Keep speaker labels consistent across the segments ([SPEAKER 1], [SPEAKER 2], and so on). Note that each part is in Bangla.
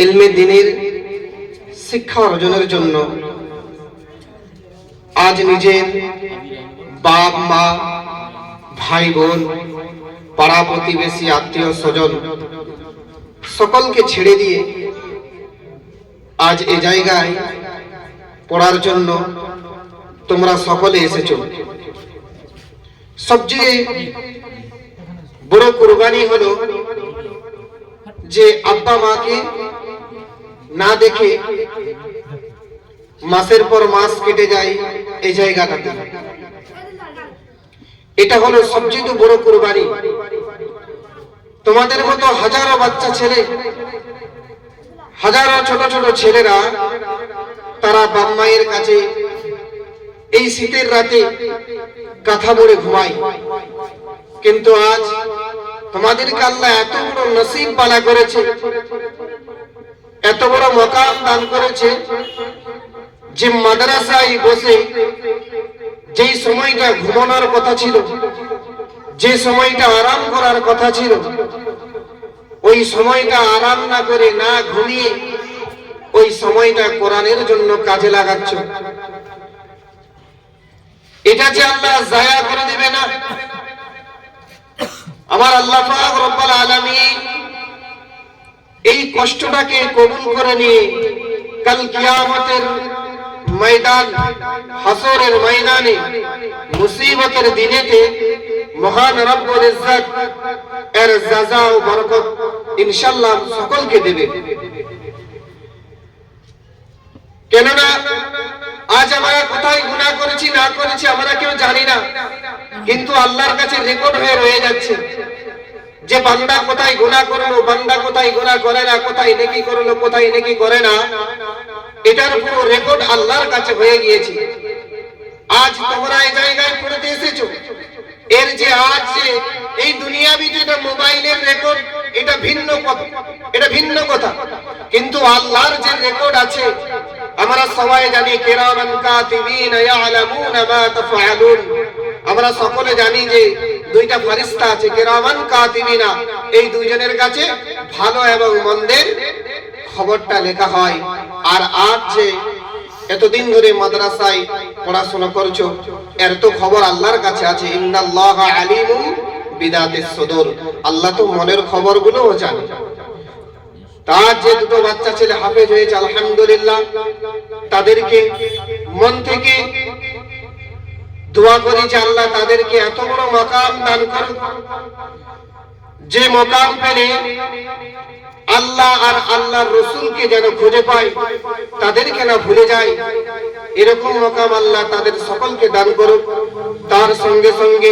[SPEAKER 1] ইলমে দ্বীনের শিক্ষা অর্জনের জন্য আজ নিজের বাপ মা, ভাই বোন, পাড়া প্রতিবেশী, আত্মীয় স্বজন সকলকে ছেড়ে দিয়ে আজ এই জায়গায় পড়ার জন্য তোমরা সকলে এসেছো। সবচেয়ে বড় কুরবানি হলো যে আব্বা মাকে না দেখে মাসের পর মাস কেটে যায় এই জায়গাটাতে। এটা হলো সবচেয়ে বড় কুরবানি। তোমাদের মতো হাজারো বাচ্চা ছেলে, হাজারো ছোট ছোট ছেলেরা তারা বাপ মায়ের কাছে এই শীতের রাতে কাঁথা মুড়ে ঘুমায়, কিন্তু আজ তোমাদেরকে আল্লাহ এত বড় নসিব পালা করেছে, এত বড় মকাম দান করেছে যে মাদ্রাসায় বসে যেই সময়টা ঘুমানোর কথা ছিল, যে সময়টা আরাম করার কথা ছিল, ওই সময়টা আরাম না করে, না ঘুমিয়ে ওই সময়টা কোরআনের জন্য কাজে লাগাচ্ছ। এটা যে আল্লাহ জায়া করে দেবে না। আমার আল্লাহ পাক রব্বুল আলামিন এই কষ্টটাকে কবুল করে নিয়ে কাল কিয়ামতের ময়দান, হাসরের ময়দানে, মুসিবতের দিনেতে মহান রব্বুল ইজ্জত এর জাযা ও বরকত ইনশাআল্লাহ সকলকে দেবে। কেননা আজ আমরা কোথায় গুনাহ করেছি না করেছি আমরা কেউ জানি না, কিন্তু আল্লাহর কাছে রেকর্ড হয়ে রয়ে যাচ্ছে যে বান্দা কোথায় গুনাহ করলো, বান্দা কোথায় গুনাহ করে না, কোথায় নেকি করলো, কোথায় নেকি করে না, এটার পুরো রেকর্ড আল্লাহর কাছে হয়ে গিয়েছে। আজ তোমরা এই জায়গায় পড়তে এসেছো, এর যে আজ যে এই দুনিয়াবি যেটা মোবাইলের রেকর্ড, এটা ভিন্ন কথা, এটা ভিন্ন কথা, কিন্তু আল্লাহর যে রেকর্ড আছে আমরা সবাই জানি, কিরামান কাতিবিন ইয়ালামুনা মা তাফআলুন। আমরা সকলে জানি যে দুইটা ফেরেশতা আছে, কিরামান কাতিবিনা, এই দুইজনের কাছে ভালো এবং মন্দের খবরটা লেখা হয়। আর আজ যে এতদিন ধরে মাদ্রাসায় পড়াশোনা করছো, এর তো খবর আল্লাহর কাছে আছে। ইন্নাল্লাহা আলিমুম বিদাতিস সুদূর, আল্লাহ তো মনের খবরগুলোও জানে। তার যে দুটো বাচ্চা ছেলে হাফেজ হয়েছে আলহামদুলিল্লাহ, তাদেরকে মন থেকে দোয়া করি যে আল্লাহ তাদেরকে এত বড় মাকাম দান করুন, যে মাকাম পেলে আল্লাহ আর আল্লাহর রাসূলকে যেন খুঁজে পায়, তাদেরকে না ভুলে যায়, এরকম মাকাম আল্লাহ তাদের সকলকে দান করুক। তার সঙ্গে সঙ্গে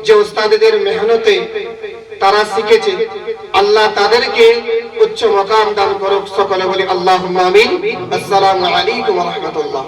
[SPEAKER 1] যে উস্তাদদের মেহনতে তারা শিখেছে, আল্লাহ তাদেরকে উচ্চ মাকাম দান করুক। সকলে বলি আল্লাহুম্মা আমিন। আসসালামু আলাইকুম ওয়া রাহমাতুল্লাহ।